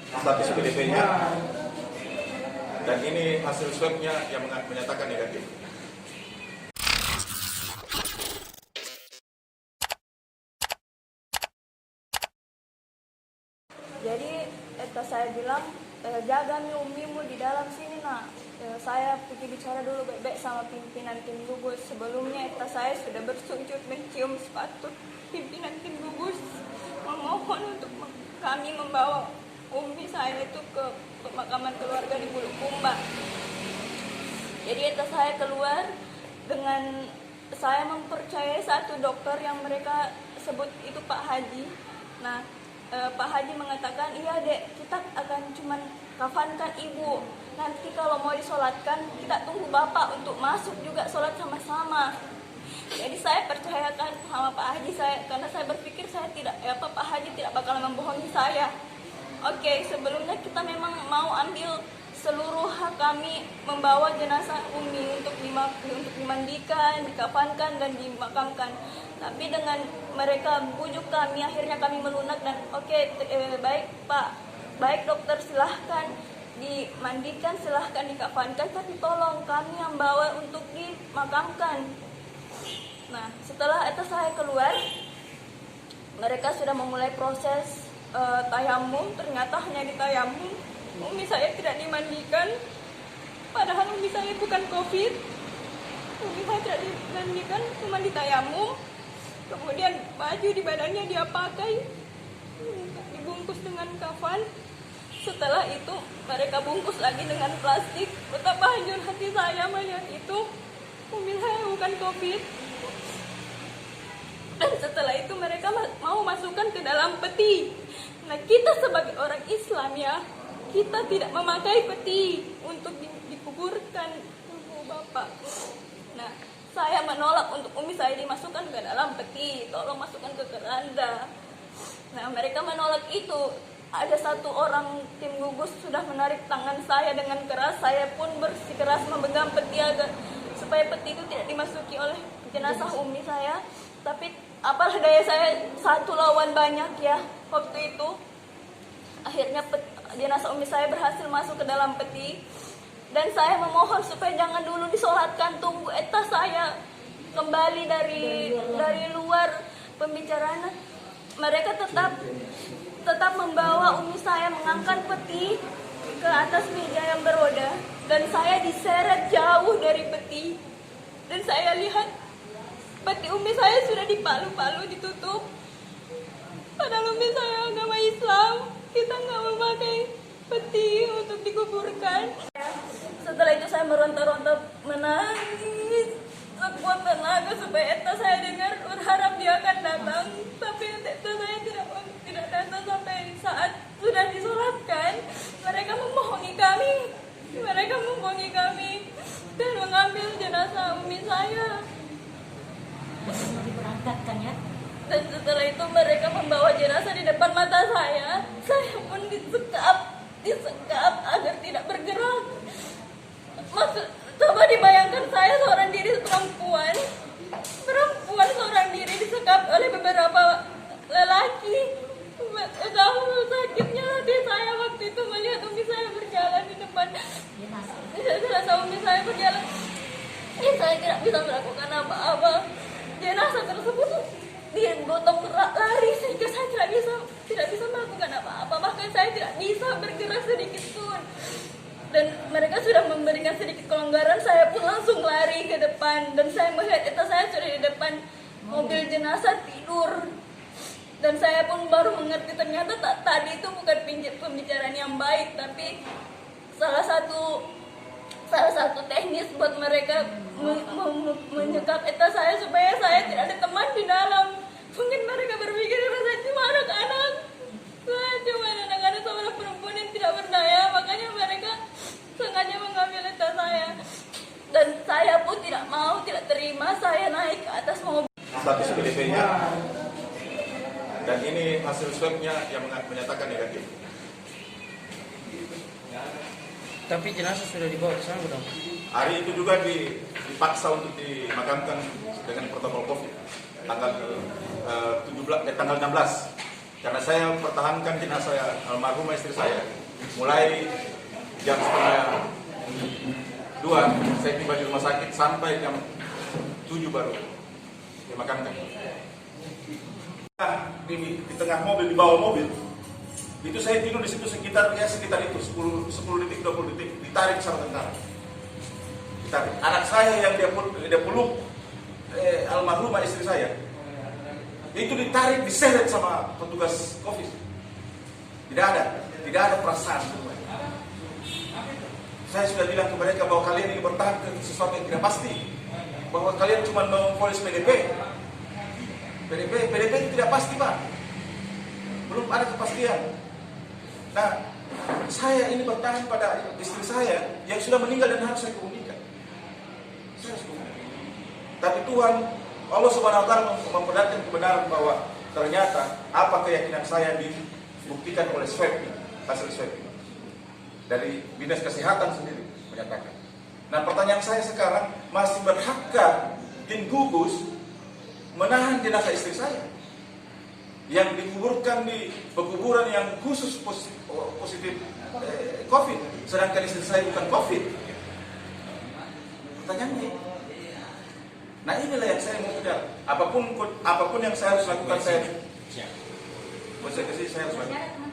status PDP-nya, dan ini hasil swabnya yang menyatakan negatif. Jadi saya bilang, jaga umimu di dalam sini nak. Saya pergi bicara dulu baik-baik sama pimpinan tim gugus. Sebelumnya saya sudah bersujud mencium sepatu pimpinan tim gugus, memohon untuk kami membawa umi saya itu ke pemakaman keluarga di Bulukumba. Jadi saya keluar dengan saya mempercayai satu dokter yang mereka sebut itu Pak Haji. Nah, Pak Haji mengatakan, iya dek, kita akan cuman kafankan ibu. Nanti kalau mau disolatkan, kita tunggu bapak untuk masuk juga solat sama-sama. Jadi saya percayakan sama Pak Haji karena saya berpikir Pak Haji tidak bakal membohongi saya. Oke, sebelumnya kita memang mau ambil seluruh hak kami membawa jenazah Umi untuk dimandikan, dikafankan dan dimakamkan. Tapi dengan mereka bujuk kami, akhirnya kami melunak dan baik Pak, baik dokter, silahkan dimandikan, silahkan dikafankan, tapi tolong kami yang bawa untuk dimakamkan. Nah, setelah itu saya keluar, mereka sudah memulai proses tayamum. Ternyata hanya di tayamum, umi saya tidak dimandikan, padahal umi saya bukan COVID. Umi saya tidak dimandikan, cuma di tayamum. Kemudian baju di badannya dia pakai, dibungkus dengan kafan. Setelah itu mereka bungkus lagi dengan plastik. Betapa hancur hati saya melihat itu. Umi saya bukan COVID. Dan setelah itu mereka mau masukkan ke dalam peti. Nah, kita sebagai orang Islam ya, kita tidak memakai peti untuk dikuburkan ibu bapak. Nah, saya menolak untuk umi saya dimasukkan ke dalam peti, tolong masukkan ke keranda. Nah, mereka menolak itu. Ada satu orang tim gugus sudah menarik tangan saya dengan keras. Saya pun bersikeras memegang peti agar supaya peti itu tidak dimasuki oleh jenazah umi saya. Tapi apalah daya saya, satu lawan banyak ya waktu itu. Akhirnya jenazah umi saya berhasil masuk ke dalam peti. Dan saya memohon supaya jangan dulu disolatkan, tunggu saya kembali dari luar pembicaraan. Mereka tetap membawa umi saya mengangkat peti ke atas meja yang beroda, dan saya diseret jauh dari peti. Dan saya lihat peti umi saya sudah dipalu-palu, ditutup. Padahal umi saya agama Islam, kita nggak memakai peti untuk dikuburkan. Setelah itu saya meronta-ronta menangis sekuat tenaga supaya saya dengar, berharap dia akan datang. Tapi saya tidak datang sampai saat sudah disolatkan. Mereka membohongi kami dan mengambil jenazah umi saya. Diberangkatkan ya. Dan setelah itu mereka membawa jenazah di depan mata saya. Saya pun disekap agar tidak bergerak. Coba dibayangkan, saya seorang diri perempuan seorang diri disekap oleh beberapa lelaki. Tahu sakitnya hati saya waktu itu melihat umi saya berjalan di depan. Jenazah umi saya berjalan, saya tidak bisa melakukan apa-apa. Jenazah tersebut digotong lari sehingga saya tidak bisa melakukan apa-apa. Bahkan saya tidak bisa bergerak sedikit pun. Dan mereka sudah memberikan sedikit kelonggaran, saya pun langsung lari ke depan. Dan saya melihat saya sudah di depan mobil jenazah tidur. Dan saya pun baru mengerti ternyata tadi itu bukan pembicaraan yang baik, tapi salah satu teknis buat mereka menyekap saya supaya saya tidak ada teman di dalam. Mungkin mereka berpikir saya cuma anak-anak, seorang perempuan yang tidak berdaya, makanya mereka sengaja mengambil saya. Dan saya pun tidak terima, saya naik ke atas mobil. Status PDP-nya, dan ini hasil swabnya yang menyatakan negatif. Tapi jenazah sudah dibawa ke sana belum? Hari itu juga dipaksa untuk dimakamkan dengan protokol COVID tanggal 16. Karena saya pertahankan jenazah almarhumah istri saya. Mulai jam 1:30 saya tiba di rumah sakit sampai jam 7 baru dimakamkan. Di tengah mobil, di bawah mobil, itu saya tidur di situ sekitar itu 10 detik 20 detik, ditarik sama tentara. Ditarik. Anak saya yang dia peluk almarhumah istri saya, itu ditarik, diseret sama petugas Covid. Tidak ada perasaan. Saya sudah bilang ke mereka bahwa kalian ini bertahan ke sesuatu yang tidak pasti, bahwa kalian cuma mau polis PDP itu tidak pasti, Pak. Belum ada kepastian. Nah, saya ini bertahan pada istri saya yang sudah meninggal dan harus saya kemudikan. Saya harus kemudikan. Tapi Tuhan, Allah Subhanahu wa taala memperlihatkan kebenaran bahwa ternyata apa keyakinan saya dibuktikan oleh swab, hasil swab dari Dinas Kesehatan sendiri menyatakan. Nah, pertanyaan saya sekarang, masih berhakkah tim gugus menahan jenazah istri saya yang dikuburkan di pekuburan yang khusus positif COVID, sedangkan istri saya bukan COVID? Pertanyaannya. Nah, inilah yang saya mau kejar. Apapun yang saya harus lakukan, saya harus lakukan.